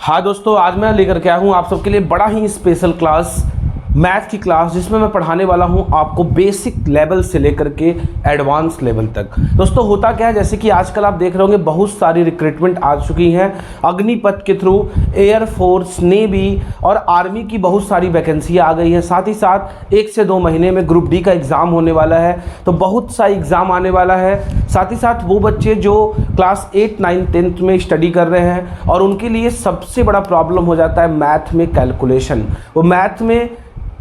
हाँ दोस्तों, आज मैं लेकर के आया हूँ आप सबके लिए बड़ा ही स्पेशल क्लास, मैथ की क्लास, जिसमें मैं पढ़ाने वाला हूँ आपको बेसिक लेवल से लेकर के एडवांस लेवल तक। दोस्तों होता क्या है, जैसे कि आजकल आप देख रहे होंगे बहुत सारी रिक्रूटमेंट आ चुकी हैं अग्निपथ के थ्रू, एयरफोर्स, नेवी और आर्मी की बहुत सारी वैकेंसी आ गई है। साथ ही साथ 1 से 2 महीने में ग्रुप डी का एग्ज़ाम होने वाला है, तो बहुत सा एग्ज़ाम आने वाला है। साथ ही साथ वो बच्चे जो क्लास 8, 9, 10th में स्टडी कर रहे हैं और उनके लिए सबसे बड़ा प्रॉब्लम हो जाता है मैथ में कैलकुलेशन। वो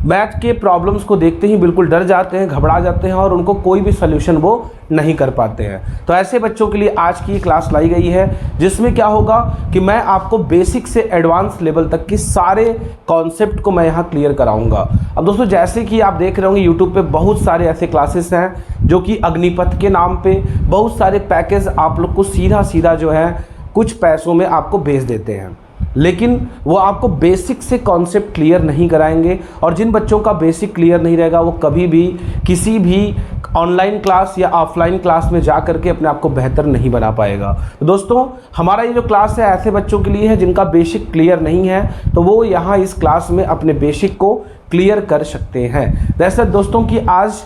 मैथ के प्रॉब्लम्स को देखते ही बिल्कुल डर जाते हैं, घबरा जाते हैं और उनको कोई भी सोल्यूशन वो नहीं कर पाते हैं। तो ऐसे बच्चों के लिए आज की क्लास लाई गई है, जिसमें क्या होगा कि मैं आपको बेसिक से एडवांस लेवल तक के सारे कॉन्सेप्ट को मैं यहाँ क्लियर कराऊंगा। अब दोस्तों जैसे कि आप देख रहे होंगे यूट्यूब पे बहुत सारे ऐसे क्लासेस हैं जो कि अग्निपथ के नाम पे बहुत सारे पैकेज आप लोग को सीधा सीधा जो है कुछ पैसों में आपको भेज देते हैं, लेकिन वो आपको बेसिक से कॉन्सेप्ट क्लियर नहीं कराएंगे। और जिन बच्चों का बेसिक क्लियर नहीं रहेगा वो कभी भी किसी भी ऑनलाइन क्लास या ऑफलाइन क्लास में जा करके अपने आप को बेहतर नहीं बना पाएगा। तो दोस्तों हमारा ये जो क्लास है ऐसे बच्चों के लिए है जिनका बेसिक क्लियर नहीं है, तो वो यहाँ इस क्लास में अपने बेसिक को क्लियर कर सकते हैं। वैसे दोस्तों की आज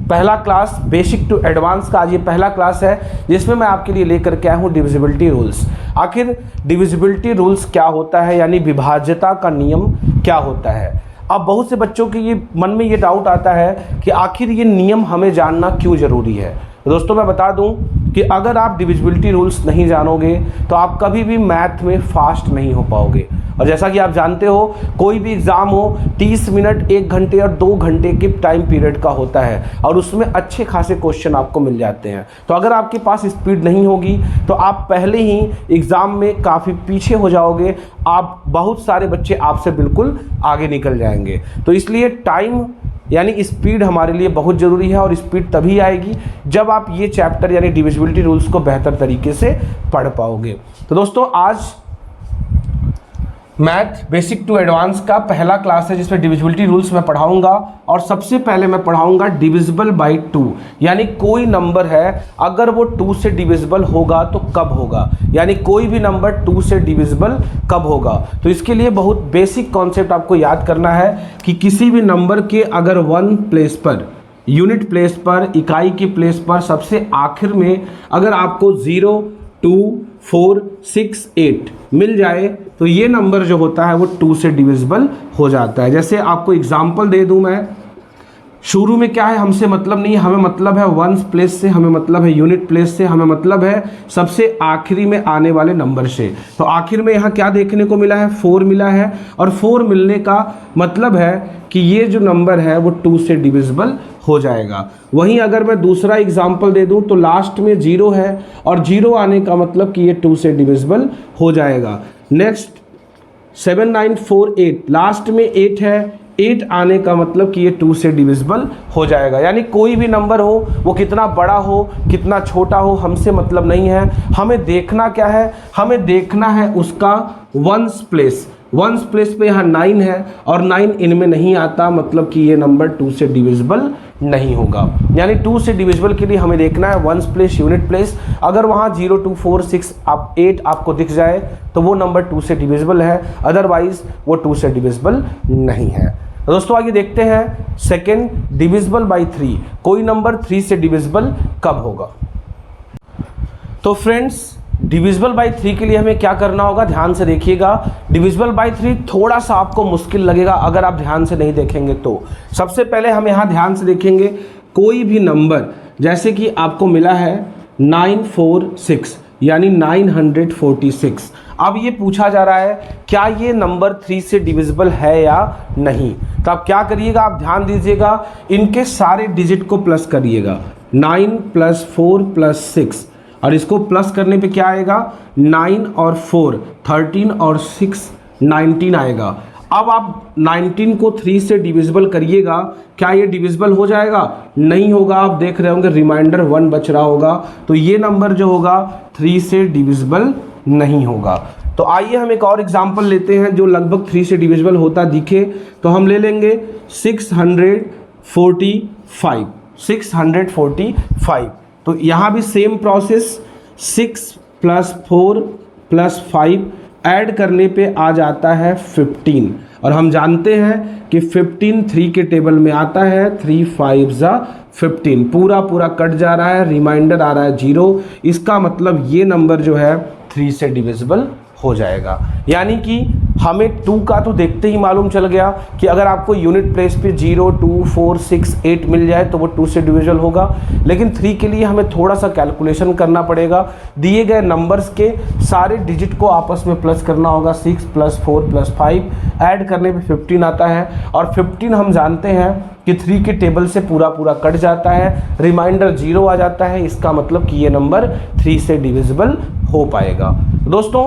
पहला क्लास बेसिक टू एडवांस का आज ये पहला क्लास है, जिसमें मैं आपके लिए लेकर के आया हूँ डिविजिबिलिटी रूल्स। आखिर डिविजिबिलिटी रूल्स क्या होता है, यानी विभाज्यता का नियम क्या होता है। अब बहुत से बच्चों के ये मन में ये डाउट आता है कि आखिर ये नियम हमें जानना क्यों ज़रूरी है। दोस्तों मैं बता दूं कि अगर आप डिविजिबिलिटी रूल्स नहीं जानोगे तो आप कभी भी मैथ में फास्ट नहीं हो पाओगे। और जैसा कि आप जानते हो कोई भी एग्ज़ाम हो 30 मिनट, 1 घंटे और 2 घंटे के टाइम पीरियड का होता है और उसमें अच्छे खासे क्वेश्चन आपको मिल जाते हैं। तो अगर आपके पास स्पीड नहीं होगी तो आप पहले ही एग्ज़ाम में काफ़ी पीछे हो जाओगे, आप बहुत सारे बच्चे आपसे बिल्कुल आगे निकल जाएंगे। तो इसलिए टाइम यानी स्पीड हमारे लिए बहुत ज़रूरी है, और स्पीड तभी आएगी जब आप ये चैप्टर यानी डिविजिबिलिटी रूल्स को बेहतर तरीके से पढ़ पाओगे। तो दोस्तों आज मैथ बेसिक टू एडवांस का पहला क्लास है जिसमें डिविजिबिलिटी रूल्स मैं पढ़ाऊंगा। और सबसे पहले मैं पढ़ाऊंगा डिविजिबल बाई 2, यानी कोई नंबर है अगर वो 2 से डिविजिबल होगा तो कब होगा, यानी कोई भी नंबर 2 से डिविजिबल कब होगा। तो इसके लिए बहुत बेसिक कॉन्सेप्ट आपको याद करना है कि किसी भी नंबर के अगर 1 प्लेस पर, यूनिट प्लेस पर, इकाई की प्लेस पर सबसे आखिर में अगर आपको 0, 2, 4, 6, 8 मिल जाए तो ये नंबर जो होता है वो 2 से डिविजिबल हो जाता है। जैसे आपको एग्जांपल दे दूं मैं, शुरू में क्या है हमसे मतलब नहीं है, हमें मतलब है 1 प्लेस से, हमें मतलब है यूनिट प्लेस से, हमें मतलब है सबसे आखिरी में आने वाले नंबर से। तो आखिर में यहाँ क्या देखने को मिला है, 4 मिला है, और 4 मिलने का मतलब है कि ये जो नंबर है वो 2 से डिविजिबल हो जाएगा। वहीं अगर मैं दूसरा एग्जाम्पल दे दूं तो लास्ट में 0 है और 0 आने का मतलब कि ये 2 से डिविजिबल हो जाएगा। नेक्स्ट 7, 9, 4, 8, लास्ट में 8 है, 8 आने का मतलब कि ये 2 से डिविजिबल हो जाएगा। यानी कोई भी नंबर हो वो कितना बड़ा हो कितना छोटा हो हमसे मतलब नहीं है, हमें देखना क्या है, हमें देखना है उसका 1s प्लेस। 1s प्लेस पे यहाँ 9 है और 9 इनमें नहीं आता, मतलब कि ये नंबर 2 से डिविजिबल नहीं होगा। यानी 2 से डिविजिबल के लिए हमें देखना है 1s प्लेस, यूनिट प्लेस। अगर वहाँ 0, 2, 4, 6, 8 आपको दिख जाए तो वो नंबर 2 से डिविजिबल है, अदरवाइज वो 2 से डिविजिबल नहीं है। दोस्तों आगे देखते हैं सेकेंड, डिविजिबल बाई 3, कोई नंबर 3 से डिविजिबल कब होगा। तो फ्रेंड्स डिविजिबल बाई 3 के लिए हमें क्या करना होगा, ध्यान से देखिएगा। डिविजिबल बाई 3 थोड़ा सा आपको मुश्किल लगेगा अगर आप ध्यान से नहीं देखेंगे तो। सबसे पहले हम यहाँ ध्यान से देखेंगे, कोई भी नंबर जैसे कि आपको मिला है 946 यानी 946। अब ये पूछा जा रहा है क्या ये नंबर 3 से डिविजिबल है या नहीं। तो आप क्या करिएगा, आप ध्यान दीजिएगा, इनके सारे डिजिट को प्लस करिएगा। 9 + 4 + 6, और इसको प्लस करने पे क्या आएगा, 9 और 4 13 और 6 19 आएगा। अब आप 19 को 3 से डिविजिबल करिएगा, क्या ये डिविजिबल हो जाएगा, नहीं होगा। आप देख रहे होंगे रिमाइंडर 1 बच रहा होगा, तो ये नंबर जो होगा 3 से डिविजिबल नहीं होगा। तो आइए हम एक और एग्जांपल लेते हैं जो लगभग 3 से डिविजिबल होता दिखे। तो हम ले लेंगे 645। तो यहाँ भी सेम प्रोसेस, 6 + 4 + 5 ऐड करने पे आ जाता है 15, और हम जानते हैं कि 15 3 के टेबल में आता है, 3 5 जा 15, पूरा पूरा कट जा रहा है, रिमाइंडर आ रहा है 0। इसका मतलब ये नंबर जो है 3 से डिविजिबल हो जाएगा। यानी कि हमें 2 का तो देखते ही मालूम चल गया कि अगर आपको यूनिट प्लेस पे 0 2 4 6 8 मिल जाए तो वो 2 से डिविजिबल होगा। लेकिन 3 के लिए हमें थोड़ा सा कैलकुलेशन करना पड़ेगा। दिए गए नंबर्स के सारे डिजिट को आपस में प्लस करना होगा, 6 + 4 + 5, ऐड करने पे 15 आता है। और 15 हम जानते हैं कि 3 के टेबल से पूरा पूरा कट जाता है, रिमाइंडर 0 आ जाता है। इसका मतलब कि ये नंबर 3 से डिविजिबल हो पाएगा। दोस्तों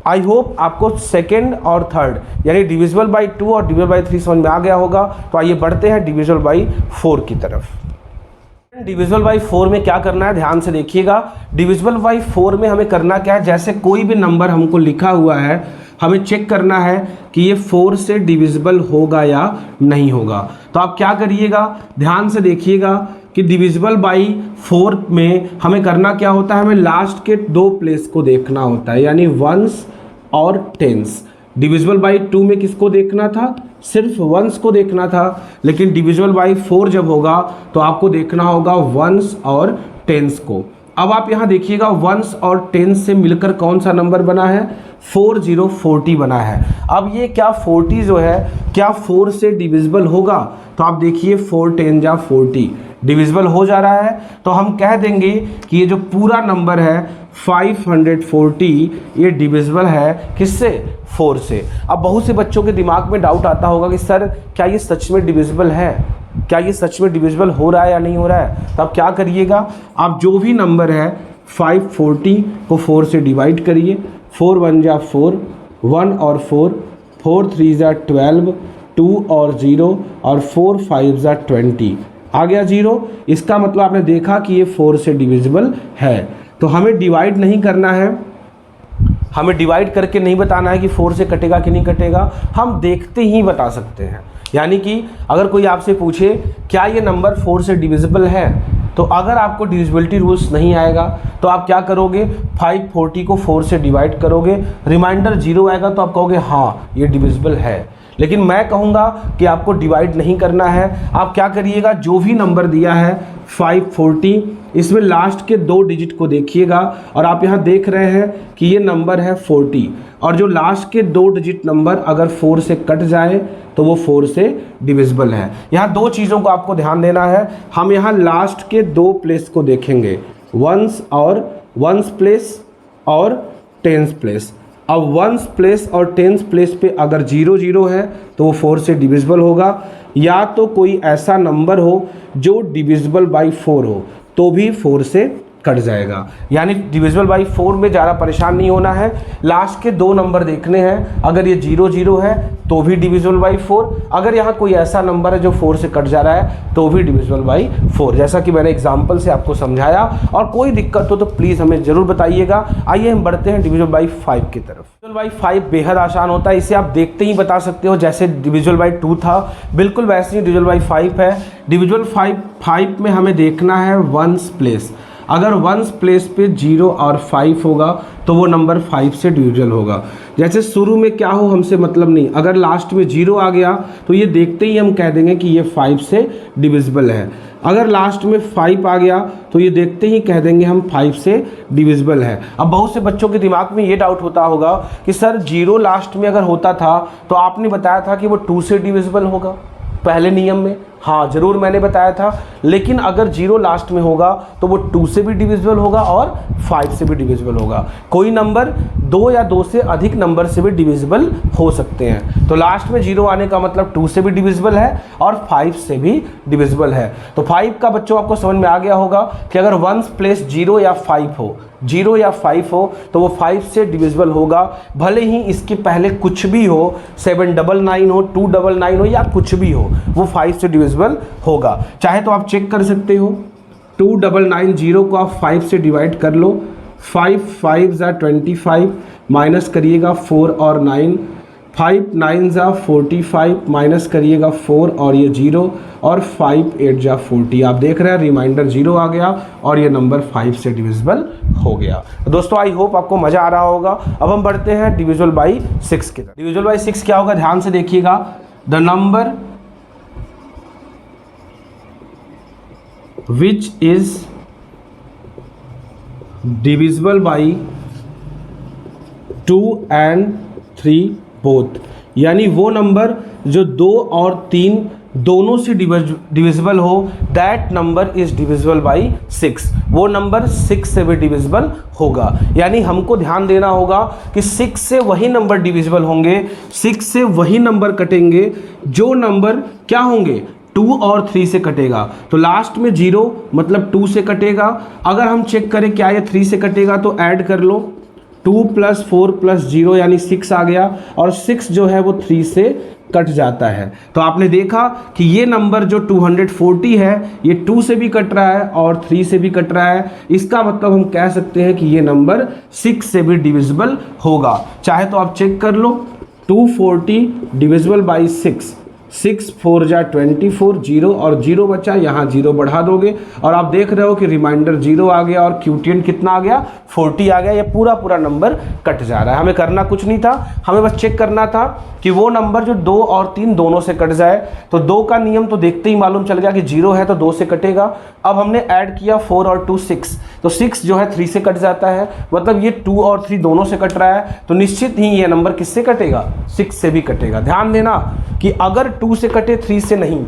आई होप आपको सेकेंड और थर्ड यानी डिविजिबल बाई 2 और डिविजिबल बाई 3 समझ में आ गया होगा। तो आइए बढ़ते हैं डिविजिबल बाई 4 की तरफ। डिविजिबल बाई 4 में क्या करना है, ध्यान से देखिएगा। डिविजिबल बाई 4 में हमें करना क्या है, जैसे कोई भी नंबर हमको लिखा हुआ है, हमें चेक करना है कि ये 4 से डिविजिबल होगा या नहीं होगा। तो आप क्या करिएगा, ध्यान से देखिएगा कि डिविजिबल बाई 4 में हमें करना क्या होता है, हमें लास्ट के 2 प्लेस को देखना होता है, यानी वंस और टेंस। डिविजिबल बाई 2 में किसको देखना था, सिर्फ वंस को देखना था। लेकिन डिविजिबल बाई 4 जब होगा तो आपको देखना होगा वंस और टेंस को। अब आप यहाँ देखिएगा वंस और टेंस से मिलकर कौन सा नंबर बना है, 40 बना है। अब ये क्या 40 जो है क्या 4 से डिविजिबल होगा, तो आप देखिए 4 10 जा 40 डिविजिबल हो जा रहा है। तो हम कह देंगे कि ये जो पूरा नंबर है 540 ये डिविजिबल है किससे, 4 से। अब बहुत से बच्चों के दिमाग में डाउट आता होगा कि सर क्या ये सच में डिविजिबल है, क्या ये सच में डिविजिबल हो रहा है या नहीं हो रहा है। तो आप क्या करिएगा, आप जो भी नंबर है 540 को 4 से डिवाइड करिए, 4 1 जा 4, 1 और 4, 4 3 जा 12, 2 और 0 और 4 5 जा 20, आ गया 0। इसका मतलब आपने देखा कि ये 4 से डिविजिबल है। तो हमें डिवाइड नहीं करना है, हमें डिवाइड करके नहीं बताना है कि 4 से कटेगा कि नहीं कटेगा, हम देखते ही बता सकते हैं। यानी कि अगर कोई आपसे पूछे क्या ये नंबर 4 से डिविजिबल है, तो अगर आपको डिविजिबिलिटी रूल्स नहीं आएगा तो आप क्या करोगे, 540 को 4 से डिवाइड करोगे, रिमाइंडर 0 आएगा तो आप कहोगे हाँ ये डिविजिबल है। लेकिन मैं कहूँगा कि आपको डिवाइड नहीं करना है। आप क्या करिएगा, जो भी नंबर दिया है 540, इसमें लास्ट के 2 डिजिट को देखिएगा और आप यहाँ देख रहे हैं कि ये नंबर है 40, और जो लास्ट के 2 डिजिट नंबर अगर 4 से कट जाए तो वो 4 से डिविजिबल है। यहाँ 2 चीज़ों को आपको ध्यान देना है। हम यहाँ लास्ट के 2 प्लेस को देखेंगे, वंस प्लेस और टेंस प्लेस। अब वंस प्लेस और टेंस प्लेस पे अगर 0 0 है तो वो 4 से डिविजिबल होगा, या तो कोई ऐसा नंबर हो जो डिविजिबल बाई 4 हो तो भी 4 से कट जाएगा। यानी डिविजिबल बाई 4 में ज़्यादा परेशान नहीं होना है। लास्ट के 2 नंबर देखने हैं, अगर ये 0 0 है तो भी डिविजिबल बाई 4, अगर यहाँ कोई ऐसा नंबर है जो 4 से कट जा रहा है तो भी डिविजिबल बाई 4, जैसा कि मैंने एग्जाम्पल से आपको समझाया। और कोई दिक्कत हो तो प्लीज़ हमें ज़रूर बताइएगा। आइए हम बढ़ते हैं डिविजिबल बाई 5 की तरफ। डिविजिबल बाई 5 बेहद आसान होता है, इसे आप देखते ही बता सकते हो। जैसे डिविजिबल बाई 2 था बिल्कुल वैसे ही डिविजिबल बाई 5 है। डिविजिबल 5 में हमें देखना है वंस प्लेस। अगर वंस प्लेस पे 0 और 5 होगा तो वो नंबर 5 से डिविजिबल होगा। जैसे शुरू में क्या हो हमसे मतलब नहीं, अगर लास्ट में 0 आ गया तो ये देखते ही हम कह देंगे कि ये 5 से डिविजिबल है। अगर लास्ट में 5 आ गया तो ये देखते ही कह देंगे हम 5 से डिविजिबल है। अब बहुत से बच्चों के दिमाग में ये डाउट होता होगा कि सर 0 लास्ट में अगर होता था तो आपने बताया था कि वो 2 से डिविजिबल होगा पहले नियम में। हाँ ज़रूर मैंने बताया था, लेकिन अगर 0 लास्ट में होगा तो वो 2 से भी डिविजिबल होगा और 5 से भी डिविजिबल होगा। कोई नंबर 2 या 2 से अधिक नंबर से भी डिविजिबल हो सकते हैं। तो लास्ट में 0 आने का मतलब 2 से भी डिविजिबल है और 5 से भी डिविजिबल है। तो 5 का बच्चों आपको समझ में आ गया होगा कि अगर वंस प्लेस 0 या 5 हो, 0 या 5 हो तो वो 5 से डिविजिबल होगा, भले ही इसके पहले कुछ भी हो, 799 हो, 299 हो या कुछ भी हो, वो 5 से डिविजिबल होगा। चाहे तो आप चेक कर सकते हो, 2990 को आप 5 से डिवाइड कर लो, 5 5 जा 25 माइनस करिएगा 4 और 9, 5 9 जा 45 माइनस करिएगा 4 और ये 0 और 5 8 जा 40। आप देख रहे हैं रिमाइंडर 0 आ गया और ये नंबर 5 से डिविजिबल हो गया। तो दोस्तों आई होप आपको मजा आ रहा होगा। अब हम बढ़ते हैं डिविजिबल बाई 6 की तरफ। डिविजिबल बाई 6 क्या होगा, ध्यान से देखिएगा। The number which is divisible by 2 and 3 both, यानी वो नंबर जो 2 और 3 दोनों से डिविजिबल हो, that number is divisible by 6। वो नंबर 6 से भी डिविजिबल होगा। यानी हमको ध्यान देना होगा कि 6 से वही नंबर डिविजिबल होंगे, 6 से वही नंबर कटेंगे जो नंबर क्या होंगे, 2 और 3 से कटेगा। तो लास्ट में 0 मतलब 2 से कटेगा। अगर हम चेक करें क्या ये 3 से कटेगा तो ऐड कर लो, 2 + 4 + 0 यानी 6 आ गया और 6 जो है वो 3 से कट जाता है। तो आपने देखा कि ये नंबर जो 240 है ये 2 से भी कट रहा है और 3 से भी कट रहा है। इसका मतलब हम कह सकते हैं कि ये नंबर 6 से भी डिविजिबल होगा। चाहे तो आप चेक कर लो, 240 डिविजिबल बाई 6, 6 4 जा 24, 0 और 0 बचा, यहाँ 0 बढ़ा दोगे और आप देख रहे हो कि रिमाइंडर 0 आ गया और क्यूटिएंट कितना आ गया, 40 आ गया। ये पूरा नंबर कट जा रहा है। हमें करना कुछ नहीं था, हमें बस चेक करना था कि वो नंबर जो 2 और 3 दोनों से कट जाए। तो 2 का नियम तो देखते ही मालूम चल गया कि 0 है तो 2 से कटेगा। अब हमने ऐड किया 4 और 2 6, तो 6 जो है 3 से कट जाता है, मतलब ये 2 और 3 दोनों से कट रहा है। तो निश्चित ही ये नंबर किससे कटेगा, 6 से भी कटेगा। ध्यान देना कि अगर 2 से कटे 3 से नहीं,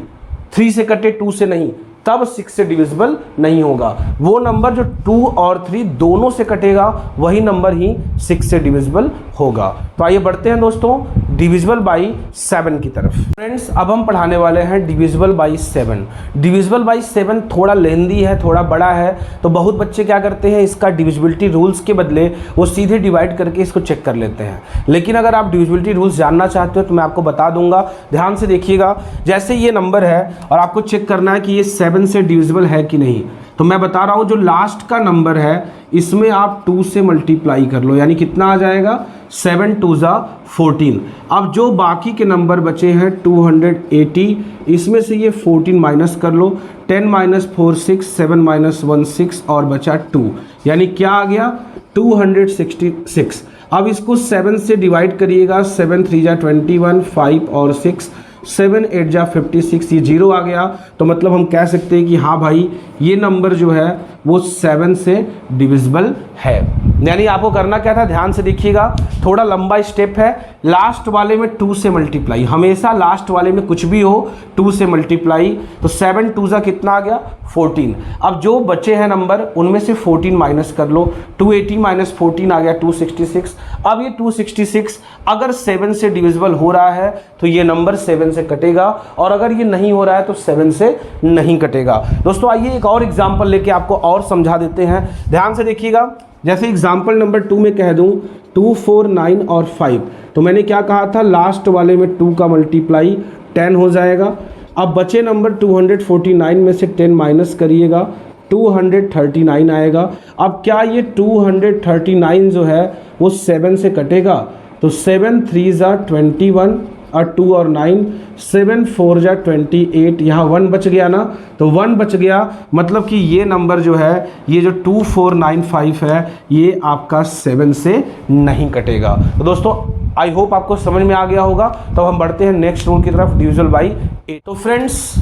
3 से कटे 2 से नहीं, तब 6 से डिविजिबल नहीं होगा। वो नंबर जो 2 और 3 दोनों से कटेगा वही नंबर ही 6 से डिविजिबल होगा। तो आइए बढ़ते हैं दोस्तों डिविजिबल बाई 7 की तरफ। फ्रेंड्स अब हम पढ़ाने वाले हैं डिविजिबल बाई 7। डिविजिबल बाई 7 थोड़ा लेंदी है, थोड़ा बड़ा है। तो बहुत बच्चे क्या करते हैं, इसका डिविजिबिलिटी रूल्स के बदले वो सीधे डिवाइड करके इसको चेक कर लेते हैं। लेकिन अगर आप डिविजिबिलिटी रूल्स जानना चाहते हो तो मैं आपको बता दूंगा। ध्यान से देखिएगा, जैसे ये नंबर है और आपको चेक करना है कि ये 7 से डिविजिबल है कि नहीं। तो मैं बता रहा हूं जो लास्ट का नंबर है इसमें आप 2 से मल्टीप्लाई कर लो, यानी कितना आ जाएगा, 7 2 जा 14। अब जो बाकी के नंबर बचे हैं 280, इसमें से ये 14 माइनस कर लो, 10 - 4 6, 7 - 1 6 और बचा 2, यानी क्या आ गया 266। अब इसको 7 से डिवाइड करिएगा, 7 3 जा 21, 5 और 6, 7 8 जा 56, ये 0 आ गया। तो मतलब हम कह सकते हैं कि हाँ भाई ये नंबर जो है वो 7 से डिविजिबल है। यानी आपको करना क्या था, ध्यान से देखिएगा, थोड़ा लंबा स्टेप है। लास्ट वाले में 2 से मल्टीप्लाई, हमेशा लास्ट वाले में कुछ भी हो 2 से मल्टीप्लाई। तो 7 2 जा कितना आ गया 14। अब जो बचे हैं नंबर उनमें से 14 माइनस कर लो, 280 - 14 आ गया 266। अब ये 266 अगर 7 से डिविजिबल हो रहा है तो ये नंबर 7 से कटेगा, और अगर ये नहीं हो रहा है तो 7 से नहीं कटेगा। दोस्तों आइए एक और एग्जांपल लेके आपको और समझा देते हैं। ध्यान से देखिएगा, जैसे एग्जांपल नंबर 2 में कह दूं 2 4 9 और 5, तो मैंने क्या कहा था, लास्ट वाले में 2 का मल्टीप्लाई 10 हो जाएगा। अब बचे नंबर 249 में से 10 माइनस करिएगा, 239 आएगा। अब क्या ये 239 जो है वो 7 से कटेगा, तो 7 3 जा 21 और 2 और 9, 7 4 जा 28, यहाँ 1 बच गया ना, तो 1 बच गया, मतलब कि ये नंबर जो है ये जो 2495 है ये आपका 7 से नहीं कटेगा। तो दोस्तों आई होप आपको समझ में आ गया होगा। तो हम बढ़ते हैं नेक्स्ट रूल की तरफ, डिविजिबल बाई 8। तो फ्रेंड्स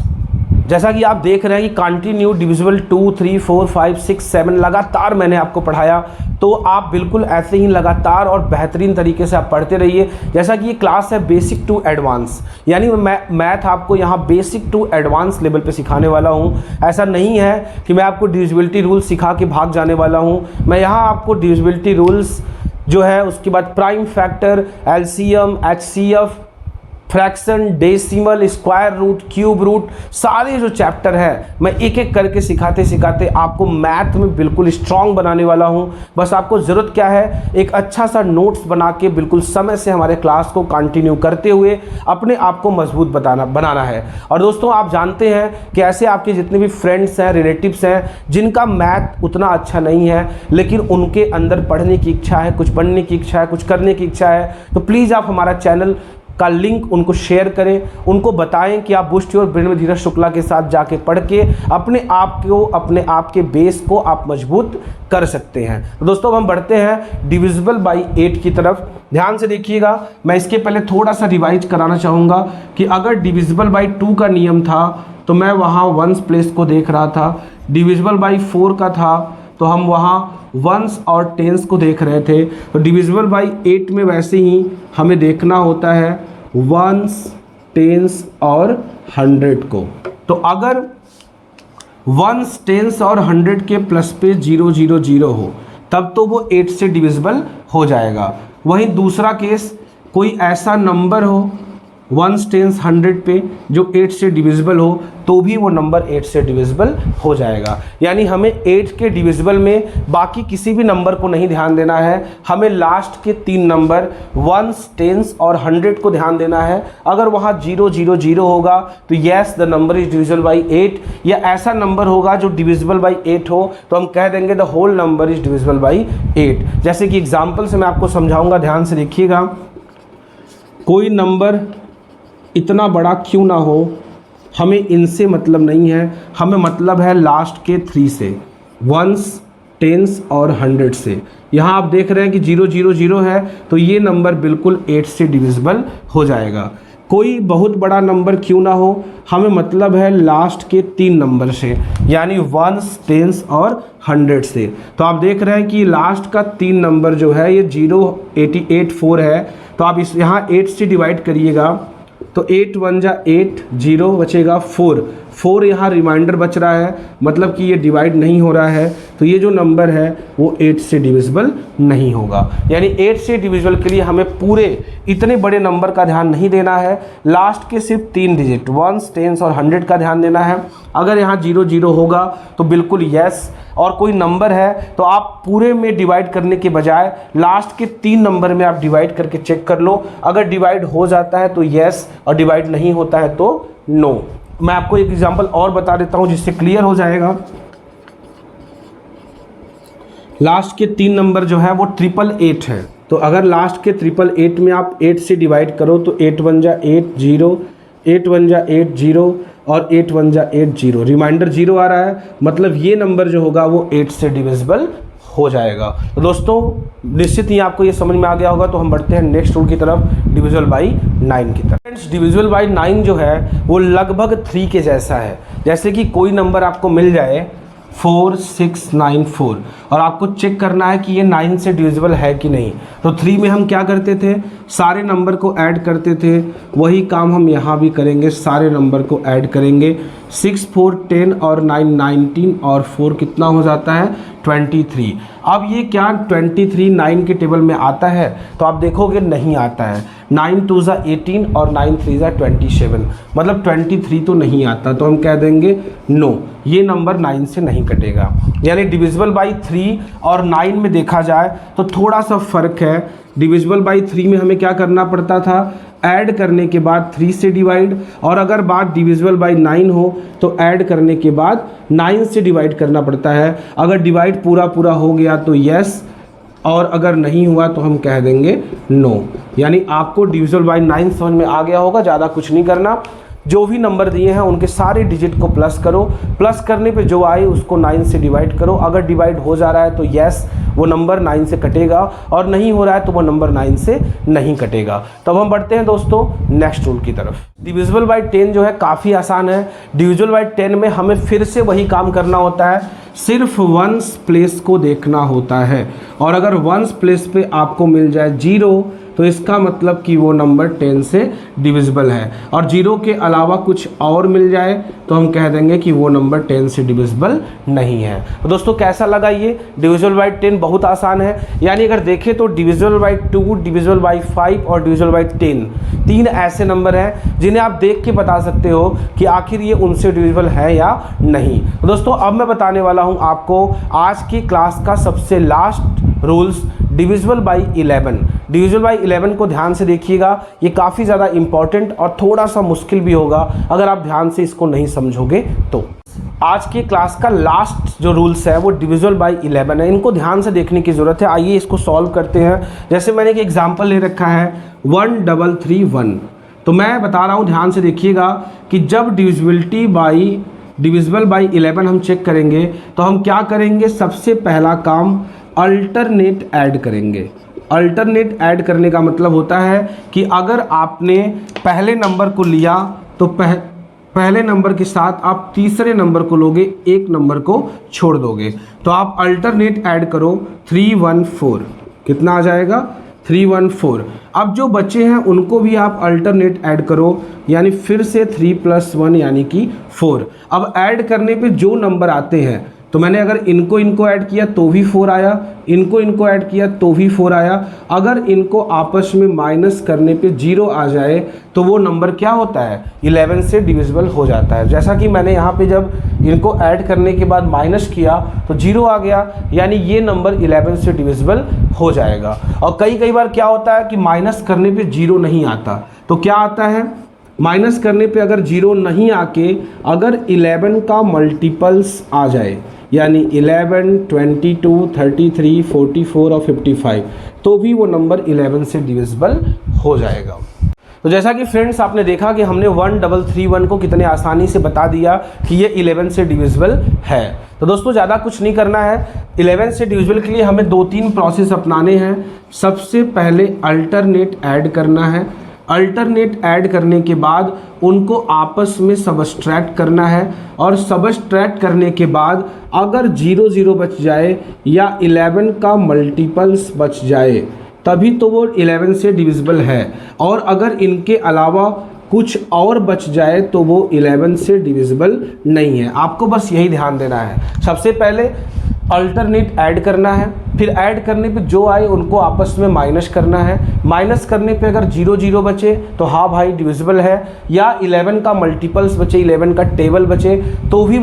जैसा कि आप देख रहे हैं कि कंटिन्यू डिविजिबल 2 3 4 5 6 7 लगातार मैंने आपको पढ़ाया, तो आप बिल्कुल ऐसे ही लगातार और बेहतरीन तरीके से आप पढ़ते रहिए। जैसा कि ये क्लास है बेसिक टू एडवांस, यानी मैं मैथ आपको यहाँ बेसिक टू एडवांस लेवल पे सिखाने वाला हूँ। ऐसा नहीं है कि मैं आपको डिविजिबिलिटी रूल्स सिखा के भाग जाने वाला हूँ। मैं यहाँ आपको डिविजिबिलिटी रूल्स जो है, उसके बाद prime factor, LCM, HCF, fraction, decimal, square root, cube root, सारे जो चैप्टर है मैं एक एक करके सिखाते सिखाते आपको मैथ में बिल्कुल स्ट्रांग बनाने वाला हूं। बस आपको ज़रूरत क्या है, एक अच्छा सा नोट्स बना के बिल्कुल समय से हमारे क्लास को कंटिन्यू करते हुए अपने आप को मजबूत बनाना है। और दोस्तों आप जानते हैं कि ऐसे आपके जितने भी फ्रेंड्स हैं, रिलेटिव्स हैं, जिनका मैथ उतना अच्छा नहीं है लेकिन उनके अंदर पढ़ने की इच्छा है, कुछ बनने की इच्छा है, कुछ करने की इच्छा है, तो प्लीज़ आप हमारा चैनल का लिंक उनको शेयर करें, उनको बताएं कि आप बूस्ट योर ब्रेन में धीरज शुक्ला के साथ जाके पढ़ के अपने आप के बेस को आप मजबूत कर सकते हैं। तो दोस्तों हम बढ़ते हैं डिविजिबल बाई 8 की तरफ। ध्यान से देखिएगा, मैं इसके पहले थोड़ा सा रिवाइज कराना चाहूँगा कि अगर डिविजिबल बाई 2 का नियम था तो मैं वहाँ वंस प्लेस को देख रहा था, डिविजिबल बाई 4 का था तो हम वहाँ वंस और टेंस को देख रहे थे। तो डिविजिबल बाई 8 में वैसे ही हमें देखना होता है वंस, टेंस और 100 को। तो अगर वंस, टेंस और 100 के प्लस पे 0 0 0 हो तब तो वो 8 से डिविजिबल हो जाएगा। वहीं दूसरा केस, कोई ऐसा नंबर हो वंस, टेंस, 100 पे जो 8 से डिविजिबल हो तो भी वो नंबर 8 से डिविजिबल हो जाएगा। यानी हमें 8 के डिविजिबल में बाकी किसी भी नंबर को नहीं ध्यान देना है, हमें लास्ट के 3 नंबर वंस, टेंस और 100 को ध्यान देना है। अगर वहाँ 0 0 0 होगा तो yes the number is divisible by 8, या ऐसा नंबर होगा जो डिविजिबल बाई 8 हो तो हम कह देंगे the whole number is divisible by 8। जैसे कि एग्जाम्पल से मैं आपको समझाऊंगा, ध्यान से देखिएगा। कोई नंबर इतना बड़ा क्यों ना हो, हमें इनसे मतलब नहीं है, हमें मतलब है लास्ट के 3 से, वंस, टेंस और 100 से। यहाँ आप देख रहे हैं कि 0 0 0 है तो ये नंबर बिल्कुल 8 से डिविजिबल हो जाएगा। कोई बहुत बड़ा नंबर क्यों ना हो, हमें मतलब है लास्ट के 3 नंबर से, यानी वंस, टेंस और 100 से। तो आप देख रहे हैं कि लास्ट का 3 नंबर जो है ये 084 है। तो आप इस यहाँ 8 से डिवाइड करिएगा तो 8 1 जा 8, 0 बचेगा 4 यहाँ रिमाइंडर बच रहा है, मतलब कि ये डिवाइड नहीं हो रहा है, तो ये जो नंबर है वो 8 से डिविजिबल नहीं होगा। यानी 8 से डिविजिबल के लिए हमें पूरे इतने बड़े नंबर का ध्यान नहीं देना है, लास्ट के सिर्फ 3 डिजिट वंस, टेंस और 100 का ध्यान देना है। अगर यहाँ 0 0 होगा तो बिल्कुल यस, और कोई नंबर है तो आप पूरे में डिवाइड करने के बजाय लास्ट के 3 नंबर में आप डिवाइड करके चेक कर लो। अगर डिवाइड हो जाता है तो यस, और डिवाइड नहीं होता है तो नो। मैं आपको एक एग्जांपल और बता देता हूं जिससे क्लियर हो जाएगा। लास्ट के 3 नंबर जो है वो 888 है, तो अगर लास्ट के 888 में आप 8 से डिवाइड करो तो 8 1 जा 8, 0, 8 1 जा 8, 0 और 8 1 जा 8, 0, रिमाइंडर 0 आ रहा है, मतलब ये नंबर जो होगा वो 8 से डिविजिबल हो जाएगा। तो दोस्तों निश्चित ही आपको ये समझ में आ गया होगा। तो हम बढ़ते हैं नेक्स्ट रूल की तरफ, डिविजिबल बाई 9 की तरफ। फ्रेंड्स डिविजिबल बाई 9 जो है वो लगभग 3 के जैसा है। जैसे कि कोई नंबर आपको मिल जाए 4694 और आपको चेक करना है कि ये 9 से डिविजिबल है कि नहीं, तो 3 में हम क्या करते थे, सारे नंबर को ऐड करते थे। वही काम हम यहाँ भी करेंगे, सारे नंबर को ऐड करेंगे। 6 4 10 और 9 19 और 4 कितना हो जाता है 23। अब ये क्या 23 9 के टेबल में आता है, तो आप देखोगे नहीं आता है। 9 2 जा 18 और 9 3 जा 27, मतलब 23 तो नहीं आता, तो हम कह देंगे नो, ये नंबर 9 से नहीं कटेगा। यानी डिविजिबल बाई 3 और 9 में देखा जाए तो थोड़ा सा फर्क है। डिविजिबल बाई 3 में हमें क्या करना पड़ता था, ऐड करने के बाद 3 से डिवाइड, और अगर बात डिविजिबल बाई 9 हो तो ऐड करने के बाद 9 से डिवाइड करना पड़ता है। अगर डिवाइड पूरा पूरा हो गया तो यस, और अगर नहीं हुआ तो हम कह देंगे नो। यानी आपको डिविजिबल बाई 9 समझ में आ गया होगा। ज़्यादा कुछ नहीं करना, जो भी नंबर दिए हैं उनके सारे डिजिट को प्लस करो, प्लस करने पे जो आए उसको 9 से डिवाइड करो। अगर डिवाइड हो जा रहा है तो यस वो नंबर 9 से कटेगा, और नहीं हो रहा है तो वो नंबर 9 से नहीं कटेगा। तब हम बढ़ते हैं दोस्तों नेक्स्ट रूल की तरफ। डिविजिबल बाई 10 जो है काफ़ी आसान है। डिविजिबल बाई 10 में हमें फिर से वही काम करना होता है, सिर्फ वंस प्लेस को देखना होता है। और अगर वंस प्लेस पे आपको मिल जाए 0, तो इसका मतलब कि वो नंबर 10 से डिविजिबल है। और 0 के अलावा कुछ और मिल जाए तो हम कह देंगे कि वो नंबर 10 से डिविजिबल नहीं है। तो दोस्तों कैसा लगा ये? डिविजिबल बाई 10 बहुत आसान है। यानी अगर देखें तो डिविजिबल बाई 2, डिविजिबल बाई 5 और डिविजिबल बाई 10 तीन ऐसे नंबर हैं जिन्हें आप देख के बता सकते हो कि आखिर ये उनसे डिविजिबल है या नहीं। तो दोस्तों अब मैं बताने वाला हूं आपको आज की क्लास का सबसे last rules, divisible by 11। Divisible by 11 को ध्यान से देखिएगा, ये काफ़ी ज़्यादा इंपॉर्टेंट और थोड़ा सा मुश्किल भी होगा अगर आप ध्यान से इसको नहीं समझोगे तो। आज की क्लास का लास्ट जो रूल्स है वो डिविजिबल बाई 11 है, इनको ध्यान से देखने की ज़रूरत है। आइए इसको सॉल्व करते हैं। जैसे मैंने एक एग्जाम्पल ले रखा है 1331, तो मैं बता रहा हूँ ध्यान से देखिएगा कि जब डिविजिबल बाई 11 हम चेक करेंगे तो हम क्या करेंगे, सबसे पहला काम अल्टरनेट ऐड करेंगे। अल्टरनेट ऐड करने का मतलब होता है कि अगर आपने पहले नंबर को लिया तो पहले नंबर के साथ आप तीसरे नंबर को लोगे, एक नंबर को छोड़ दोगे। तो आप अल्टरनेट ऐड करो 314, कितना आ जाएगा 314। अब जो बच्चे हैं उनको भी आप अल्टरनेट ऐड करो, यानी फिर से 3 + 1 यानी कि 4। अब ऐड करने पे जो नंबर आते हैं, तो मैंने अगर इनको ऐड किया तो भी 4 आया, इनको ऐड किया तो भी 4 आया। अगर इनको आपस में माइनस करने पे 0 आ जाए तो वो नंबर क्या होता है, 11 से डिविजिबल हो जाता है। जैसा कि मैंने यहाँ पे जब इनको ऐड करने के बाद माइनस किया तो 0 आ गया, यानी ये नंबर 11 से डिविजिबल हो जाएगा। और कई बार क्या होता है कि माइनस करने पे 0 नहीं आता, तो क्या आता है, माइनस करने पे अगर 0 नहीं आके अगर 11 का मल्टीपल्स आ जाए, यानी 11, 22, 33, 44 और 55, तो भी वो नंबर 11 से डिविजिबल हो जाएगा। तो जैसा कि फ्रेंड्स आपने देखा कि हमने 1331 को कितने आसानी से बता दिया कि ये 11 से डिविजिबल है। तो दोस्तों ज़्यादा कुछ नहीं करना है, 11 से डिविजिबल के लिए हमें 2-3 प्रोसेस अपनाने हैं। सबसे पहले अल्टरनेट ऐड करना है। अल्टरनेट ऐड करने के बाद उनको आपस में सबस्ट्रैक्ट करना है, और सबस्ट्रैक्ट करने के बाद अगर 0 बच जाए या 11 का मल्टीपल्स बच जाए तभी तो वो 11 से डिविजिबल है, और अगर इनके अलावा कुछ और बच जाए तो वो 11 से डिविजिबल नहीं है। आपको बस यही ध्यान देना है। सबसे पहले अल्टरनेट ऐड करना है, फिर ऐड करने पे जो आए उनको आपस में माइनस करना है। माइनस करने पे अगर 0 बचे तो हाँ भाई डिविजिबल है, या 11 का मल्टीपल्स बचे, 11 का टेबल बचे तो भी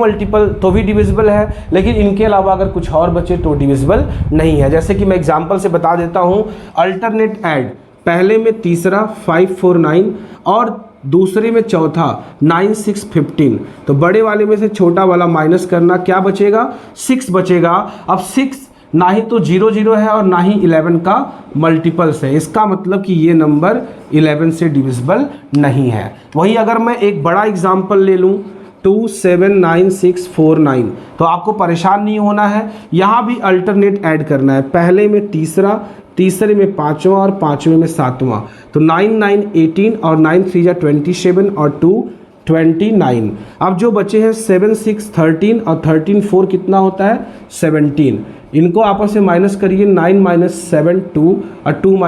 डिविजिबल है, लेकिन इनके अलावा अगर कुछ और बचे तो डिविजिबल नहीं है। जैसे कि मैं एग्जांपल से बता देता हूँ, अल्टरनेट ऐड पहले में तीसरा 549 और दूसरे में चौथा 9 6 15, तो बड़े वाले में से छोटा वाला माइनस करना, क्या बचेगा 6 बचेगा। अब 6 ना ही तो 0 है और ना ही 11 का मल्टीपल्स है, इसका मतलब कि ये नंबर 11 से डिविजिबल नहीं है। वहीं अगर मैं एक बड़ा एग्जाम्पल ले लूँ 279649, तो आपको परेशान नहीं होना है, यहाँ भी अल्टरनेट ऐड करना है। पहले में तीसरा, तीसरे में पाँचवा और पाँचवें में सातवां, तो 9 9 18 और 9 3 जा 27 और 2 29। अब जो बचे हैं 7 6 13 और 13 4 कितना होता है 17। इनको आपस में माइनस करिए, 9 - 7 2 और 2 -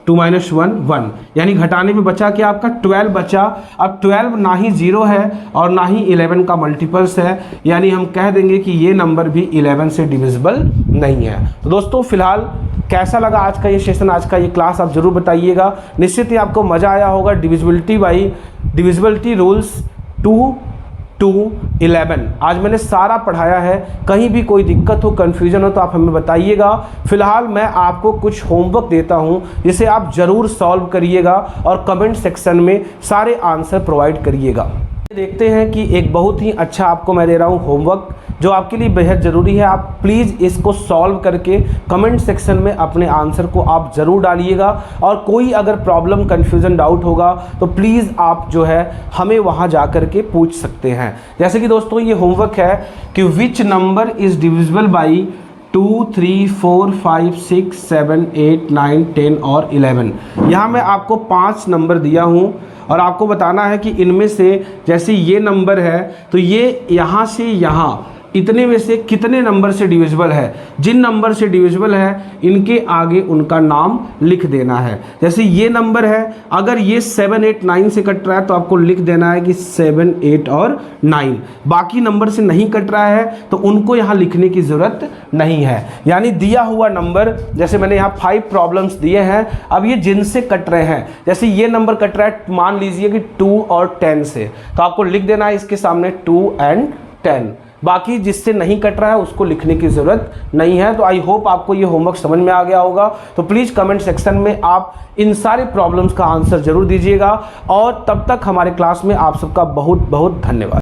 1 यानी घटाने में बचा कि आपका 12 बचा। अब 12 ना ही 0 है और ना ही 11 का मल्टीपल्स है, यानी हम कह देंगे कि ये नंबर भी 11 से डिविजिबल नहीं है। तो दोस्तों फिलहाल कैसा लगा आज का ये सेशन, आज का ये क्लास, आप ज़रूर बताइएगा। निश्चित ही आपको मज़ा आया होगा। डिविजिबिलिटी रूल्स 2 to 11 आज मैंने सारा पढ़ाया है। कहीं भी कोई दिक्कत हो, कन्फ्यूजन हो तो आप हमें बताइएगा। फिलहाल मैं आपको कुछ होमवर्क देता हूं जिसे आप ज़रूर सॉल्व करिएगा और कमेंट सेक्शन में सारे आंसर प्रोवाइड करिएगा। देखते हैं कि एक बहुत ही अच्छा आपको मैं दे रहा हूं होमवर्क जो आपके लिए बेहद ज़रूरी है। आप प्लीज़ इसको सॉल्व करके कमेंट सेक्शन में अपने आंसर को आप ज़रूर डालिएगा, और कोई अगर प्रॉब्लम, कन्फ्यूज़न, डाउट होगा तो प्लीज़ आप जो है हमें वहाँ जा कर के पूछ सकते हैं। जैसे कि दोस्तों ये होमवर्क है कि which number is divisible by 2 3 4 5 6 7 8 9 10 और 11। यहाँ मैं आपको 5 नंबर दिया हूँ और आपको बताना है कि इनमें से जैसे ये नंबर है तो ये यहाँ से यहाँ इतने में से कितने नंबर से डिविजिबल है, जिन नंबर से डिविजिबल है इनके आगे उनका नाम लिख देना है। जैसे ये नंबर है, अगर ये 7, 8, 9 से कट रहा है तो आपको लिख देना है कि 7, 8 और 9। बाकी नंबर से नहीं कट रहा है तो उनको यहाँ लिखने की ज़रूरत नहीं है। यानी दिया हुआ नंबर, जैसे मैंने यहाँ 5 प्रॉब्लम्स दिए हैं, अब ये जिनसे कट रहे हैं, जैसे ये नंबर कट रहा है मान लीजिए कि 2 और 10 से, तो आपको लिख देना है इसके सामने 2 and 10। बाकी जिससे नहीं कट रहा है उसको लिखने की ज़रूरत नहीं है। तो आई होप आपको ये होमवर्क समझ में आ गया होगा। तो प्लीज़ कमेंट सेक्शन में आप इन सारे प्रॉब्लम्स का आंसर जरूर दीजिएगा। और तब तक हमारे क्लास में आप सबका बहुत बहुत धन्यवाद।